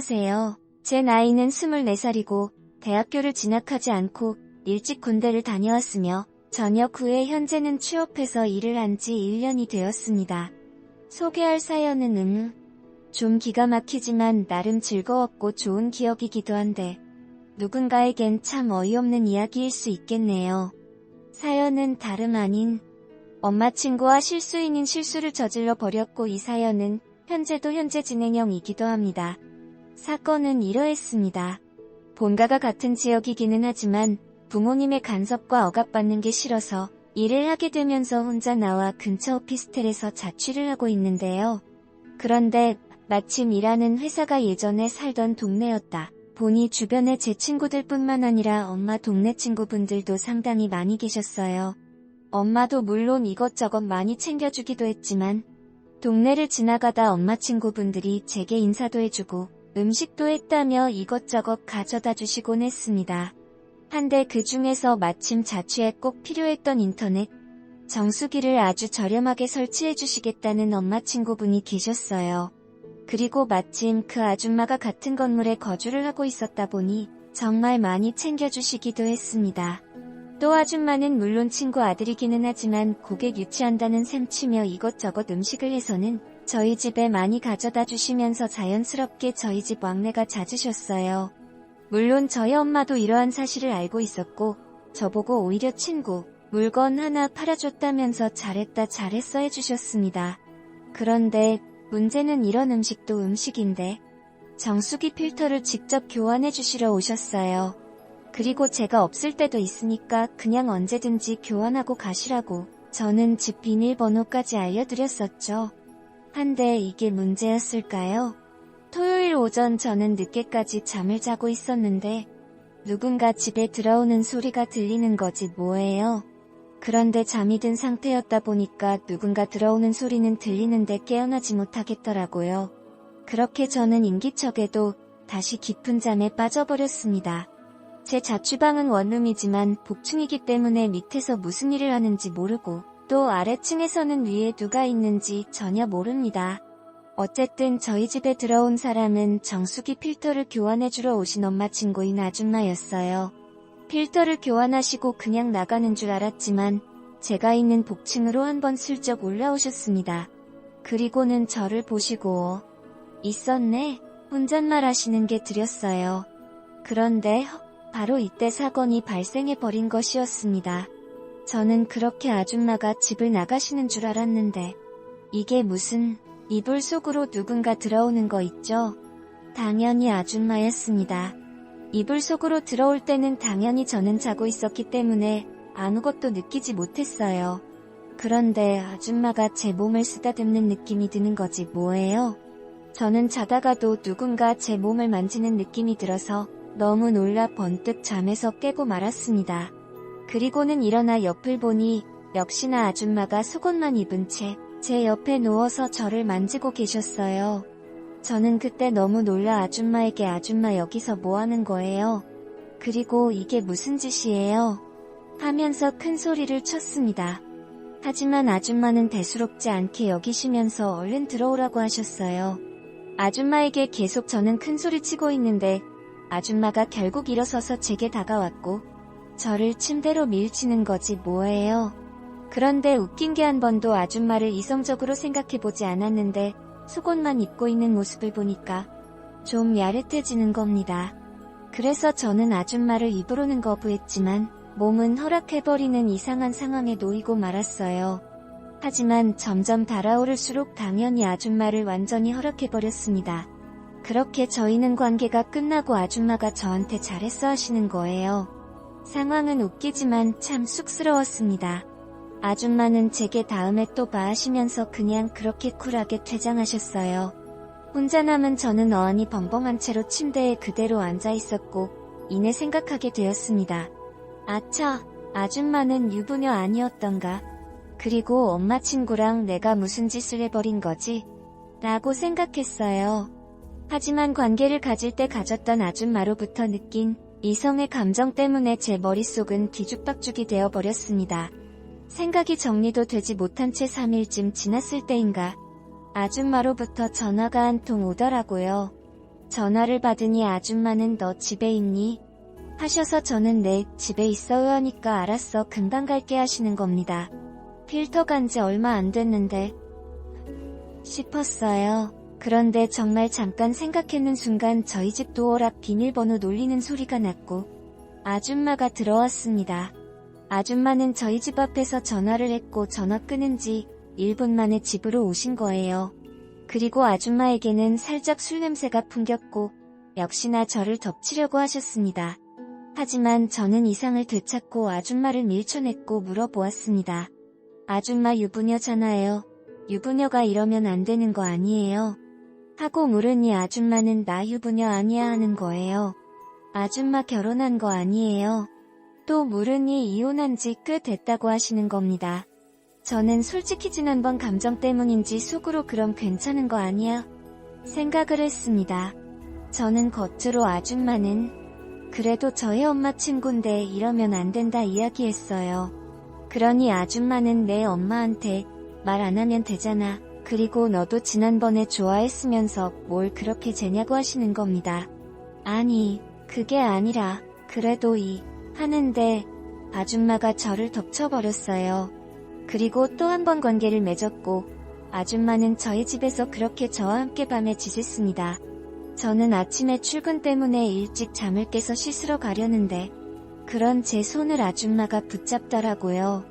안녕하세요. 제 나이는 24살이고 대학교를 진학하지 않고 일찍 군대를 다녀왔으며 전역 후에 현재는 취업해서 일을 한 지 1년이 되었습니다. 소개할 사연은 좀 기가 막히지만 나름 즐거웠고 좋은 기억이기도 한데 누군가에겐 참 어이없는 이야기일 수 있겠네요. 사연은 다름 아닌 엄마 친구와 실수인인 실수를 저질러 버렸고 이 사연은 현재도 현재 진행형이기도 합니다. 사건은 이러했습니다. 본가가 같은 지역이기는 하지만 부모님의 간섭과 억압받는 게 싫어서 일을 하게 되면서 혼자 나와 근처 오피스텔에서 자취를 하고 있는데요. 그런데 마침 일하는 회사가 예전에 살던 동네였다 보니 주변에 제 친구들뿐만 아니라 엄마 동네 친구분들도 상당히 많이 계셨어요. 엄마도 물론 이것저것 많이 챙겨주기도 했지만 동네를 지나가다 엄마 친구분들이 제게 인사도 해주고 음식도 했다며 이것저것 가져다 주시곤 했습니다. 한데 그 중에서 마침 자취에 꼭 필요했던 인터넷 정수기를 아주 저렴하게 설치해 주시겠다는 엄마 친구분이 계셨어요. 그리고 마침 그 아줌마가 같은 건물에 거주를 하고 있었다 보니 정말 많이 챙겨주시기도 했습니다. 또 아줌마는 물론 친구 아들이기는 하지만 고객 유치한다는 셈치며 이것저것 음식을 해서는 저희 집에 많이 가져다 주시면서 자연스럽게 저희 집 왕래가 잦으셨어요. 물론 저희 엄마도 이러한 사실을 알고 있었고 저보고 오히려 친구 물건 하나 팔아줬다면서 잘했어 해주셨습니다. 그런데 문제는 이런 음식도 음식인데 정수기 필터를 직접 교환해 주시러 오셨어요. 그리고 제가 없을 때도 있으니까 그냥 언제든지 교환하고 가시라고 저는 집 비밀번호까지 알려드렸었죠. 한데 이게 문제였을까요? 토요일 오전 저는 늦게까지 잠을 자고 있었는데 누군가 집에 들어오는 소리가 들리는 거지 뭐예요. 그런데 잠이 든 상태였다 보니까 누군가 들어오는 소리는 들리는데 깨어나지 못하겠더라고요. 그렇게 저는 인기척에도 다시 깊은 잠에 빠져버렸습니다. 제 자취방은 원룸이지만 복층이기 때문에 밑에서 무슨 일을 하는지 모르고 또 아래층에서는 위에 누가 있는지 전혀 모릅니다. 어쨌든 저희 집에 들어온 사람은 정수기 필터를 교환해주러 오신 엄마 친구인 아줌마였어요. 필터를 교환하시고 그냥 나가는 줄 알았지만 제가 있는 복층으로 한번 슬쩍 올라오셨습니다. 그리고는 저를 보시고 있었네? 혼잣말 하시는 게 들렸어요. 그런데 바로 이때 사건이 발생해버린 것이었습니다. 저는 그렇게 아줌마가 집을 나가시는 줄 알았는데 이게 무슨 이불 속으로 누군가 들어오는 거 있죠? 당연히 아줌마였습니다. 이불 속으로 들어올 때는 당연히 저는 자고 있었기 때문에 아무것도 느끼지 못했어요. 그런데 아줌마가 제 몸을 쓰다듬는 느낌이 드는 거지 뭐예요? 저는 자다가도 누군가 제 몸을 만지는 느낌이 들어서 너무 놀라 번뜩 잠에서 깨고 말았습니다. 그리고는 일어나 옆을 보니 역시나 아줌마가 속옷만 입은 채 제 옆에 누워서 저를 만지고 계셨어요. 저는 그때 너무 놀라 아줌마에게 아줌마 여기서 뭐 하는 거예요? 그리고 이게 무슨 짓이에요? 하면서 큰 소리를 쳤습니다. 하지만 아줌마는 대수롭지 않게 여기시면서 얼른 들어오라고 하셨어요. 아줌마에게 계속 저는 큰 소리 치고 있는데 아줌마가 결국 일어서서 제게 다가왔고 저를 침대로 밀치는 거지 뭐예요. 그런데 웃긴 게 한 번도 아줌마를 이성적으로 생각해보지 않았는데 속옷만 입고 있는 모습을 보니까 좀 야릇해지는 겁니다. 그래서 저는 아줌마를 입으로는 거부했지만 몸은 허락해버리는 이상한 상황에 놓이고 말았어요. 하지만 점점 달아오를수록 당연히 아줌마를 완전히 허락해버렸습니다. 그렇게 저희는 관계가 끝나고 아줌마가 저한테 잘했어 하시는 거예요. 상황은 웃기지만 참 쑥스러웠습니다. 아줌마는 제게 다음에 또 봐 하시면서 그냥 그렇게 쿨하게 퇴장하셨어요. 혼자 남은 저는 어안이 벙벙한 채로 침대에 그대로 앉아 있었고 이내 생각하게 되었습니다. 아차, 아줌마는 유부녀 아니었던가? 그리고 엄마 친구랑 내가 무슨 짓을 해버린 거지? 라고 생각했어요. 하지만 관계를 가질 때 가졌던 아줌마로부터 느낀 이성의 감정 때문에 제 머릿속은 뒤죽박죽이 되어버렸습니다. 생각이 정리도 되지 못한 채 3일쯤 지났을 때인가 아줌마로부터 전화가 한 통 오더라고요. 전화를 받으니 아줌마는 "너 집에 있니?" 하셔서 저는 "네, 집에 있어요" 하니까 "알았어, 금방 갈게" 하시는 겁니다. 필터 간지 얼마 안 됐는데 싶었어요. 그런데 정말 잠깐 생각했는 순간 저희 집 도어 앞 비밀번호 놀리는 소리가 났고 아줌마가 들어왔습니다. 아줌마는 저희 집 앞에서 전화를 했고 전화 끊은 지 1분 만에 집으로 오신 거예요. 그리고 아줌마에게는 살짝 술 냄새가 풍겼고 역시나 저를 덮치려고 하셨습니다. 하지만 저는 이상을 되찾고 아줌마를 밀쳐냈고 물어보았습니다. "아줌마 유부녀잖아요. 유부녀가 이러면 안 되는 거 아니에요?" 하고 물으니 아줌마는 "나 유부녀 아니야" 하는 거예요. "아줌마 결혼한 거 아니에요?" 또 물으니 "이혼한 지 꽤 됐다고" 하시는 겁니다. 저는 솔직히 지난번 감정 때문인지 속으로 "그럼 괜찮은 거 아니야?" 생각을 했습니다. 저는 겉으로 아줌마는 "그래도 저희 엄마 친구인데 이러면 안 된다" 이야기했어요. 그러니 아줌마는 "내 엄마한테 말 안 하면 되잖아. 그리고 너도 지난번에 좋아했으면서 뭘 그렇게 재냐고" 하시는 겁니다. 아니, 그게 아니라 그래도 하는데 아줌마가 저를 덮쳐버렸어요. 그리고 또 한 번 관계를 맺었고 아줌마는 저희 집에서 그렇게 저와 함께 밤에 지냈습니다. 저는 아침에 출근 때문에 일찍 잠을 깨서 씻으러 가려는데 그런 제 손을 아줌마가 붙잡더라고요.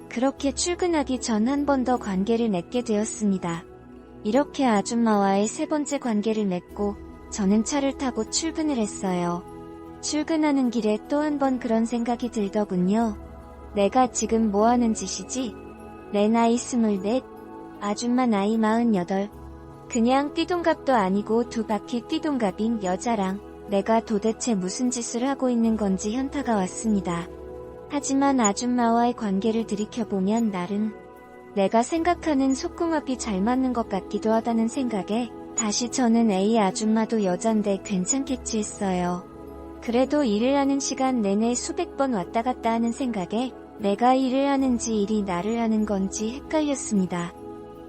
그렇게 출근하기 전 한 번 더 관계를 맺게 되었습니다. 이렇게 아줌마와의 세 번째 관계를 맺고 저는 차를 타고 출근을 했어요. 출근하는 길에 또 한 번 그런 생각이 들더군요. 내가 지금 뭐하는 짓이지? 내 나이 24, 아줌마 나이 48. 그냥 띠동갑도 아니고 2바퀴 띠동갑인 여자랑 내가 도대체 무슨 짓을 하고 있는 건지 현타가 왔습니다. 하지만 아줌마와의 관계를 들이켜보면 나름 내가 생각하는 속궁합이 잘 맞는 것 같기도 하다는 생각에 다시 저는 "에이, 아줌마도 여잔데 괜찮겠지" 했어요. 그래도 일을 하는 시간 내내 수백 번 왔다 갔다 하는 생각에 내가 일을 하는지 일이 나를 하는 건지 헷갈렸습니다.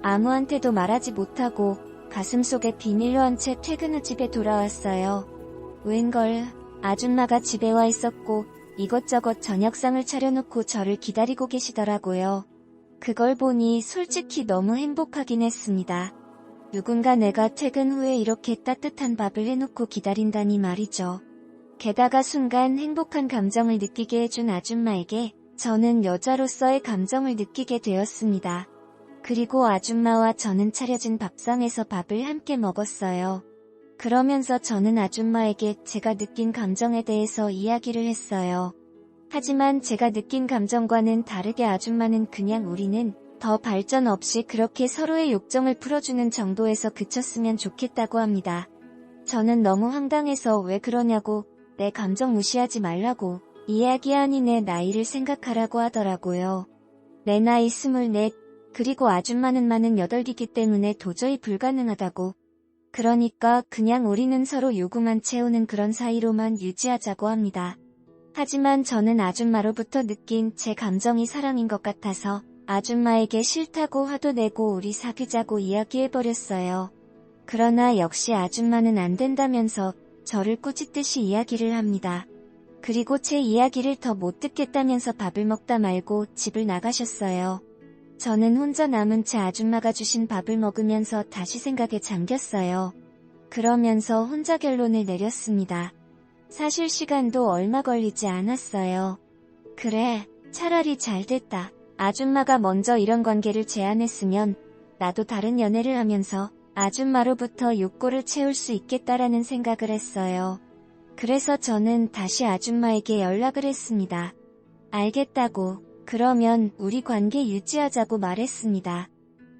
아무한테도 말하지 못하고 가슴속에 비밀로 한 채 퇴근 후 집에 돌아왔어요. 웬걸, 아줌마가 집에 와 있었고 이것저것 저녁상을 차려놓고 저를 기다리고 계시더라고요. 그걸 보니 솔직히 너무 행복하긴 했습니다. 누군가 내가 퇴근 후에 이렇게 따뜻한 밥을 해놓고 기다린다니 말이죠. 게다가 순간 행복한 감정을 느끼게 해준 아줌마에게 저는 여자로서의 감정을 느끼게 되었습니다. 그리고 아줌마와 저는 차려진 밥상에서 밥을 함께 먹었어요. 그러면서 저는 아줌마에게 제가 느낀 감정에 대해서 이야기를 했어요. 하지만 제가 느낀 감정과는 다르게 아줌마는 그냥 우리는 더 발전 없이 그렇게 서로의 욕정을 풀어주는 정도에서 그쳤으면 좋겠다고 합니다. 저는 너무 황당해서 "왜 그러냐고, 내 감정 무시하지 말라고, 이야기하니 내 나이를 생각하라고" 하더라고요. 내 나이 24, 그리고 아줌마는 48이기 때문에 도저히 불가능하다고. 그러니까 그냥 우리는 서로 요구만 채우는 그런 사이로만 유지하자고 합니다. 하지만 저는 아줌마로부터 느낀 제 감정이 사랑인 것 같아서 아줌마에게 싫다고 화도 내고 우리 사귀자고 이야기해버렸어요. 그러나 역시 아줌마는 안 된다면서 저를 꾸짖듯이 이야기를 합니다. 그리고 제 이야기를 더 못 듣겠다면서 밥을 먹다 말고 집을 나가셨어요. 저는 혼자 남은 채 아줌마가 주신 밥을 먹으면서 다시 생각에 잠겼어요. 그러면서 혼자 결론을 내렸습니다. 사실 시간도 얼마 걸리지 않았어요. 그래, 차라리 잘 됐다. 아줌마가 먼저 이런 관계를 제안했으면 나도 다른 연애를 하면서 아줌마로부터 욕구를 채울 수 있겠다라는 생각을 했어요. 그래서 저는 다시 아줌마에게 연락을 했습니다. 알겠다고, 그러면 우리 관계 유지하자고 말했습니다.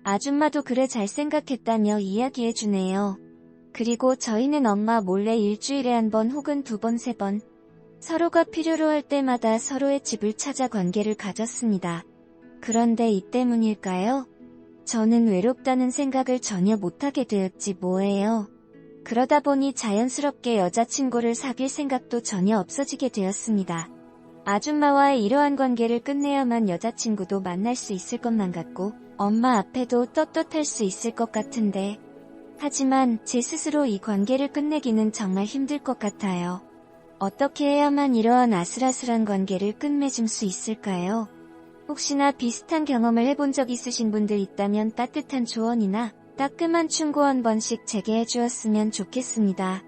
아줌마도 그래 잘 생각했다며 이야기해주네요. 그리고 저희는 엄마 몰래 일주일에 1번 혹은 2번, 3번 서로가 필요로 할 때마다 서로의 집을 찾아 관계를 가졌습니다. 그런데 이 때문일까요? 저는 외롭다는 생각을 전혀 못하게 되었지 뭐예요. 그러다 보니 자연스럽게 여자친구를 사귈 생각도 전혀 없어지게 되었습니다. 아줌마와의 이러한 관계를 끝내야만 여자친구도 만날 수 있을 것만 같고 엄마 앞에도 떳떳할 수 있을 것 같은데 하지만 제 스스로 이 관계를 끝내기는 정말 힘들 것 같아요. 어떻게 해야만 이러한 아슬아슬한 관계를 끝맺을 수 있을까요? 혹시나 비슷한 경험을 해본 적 있으신 분들 있다면 따뜻한 조언이나 따끔한 충고 한 번씩 제게 해주었으면 좋겠습니다.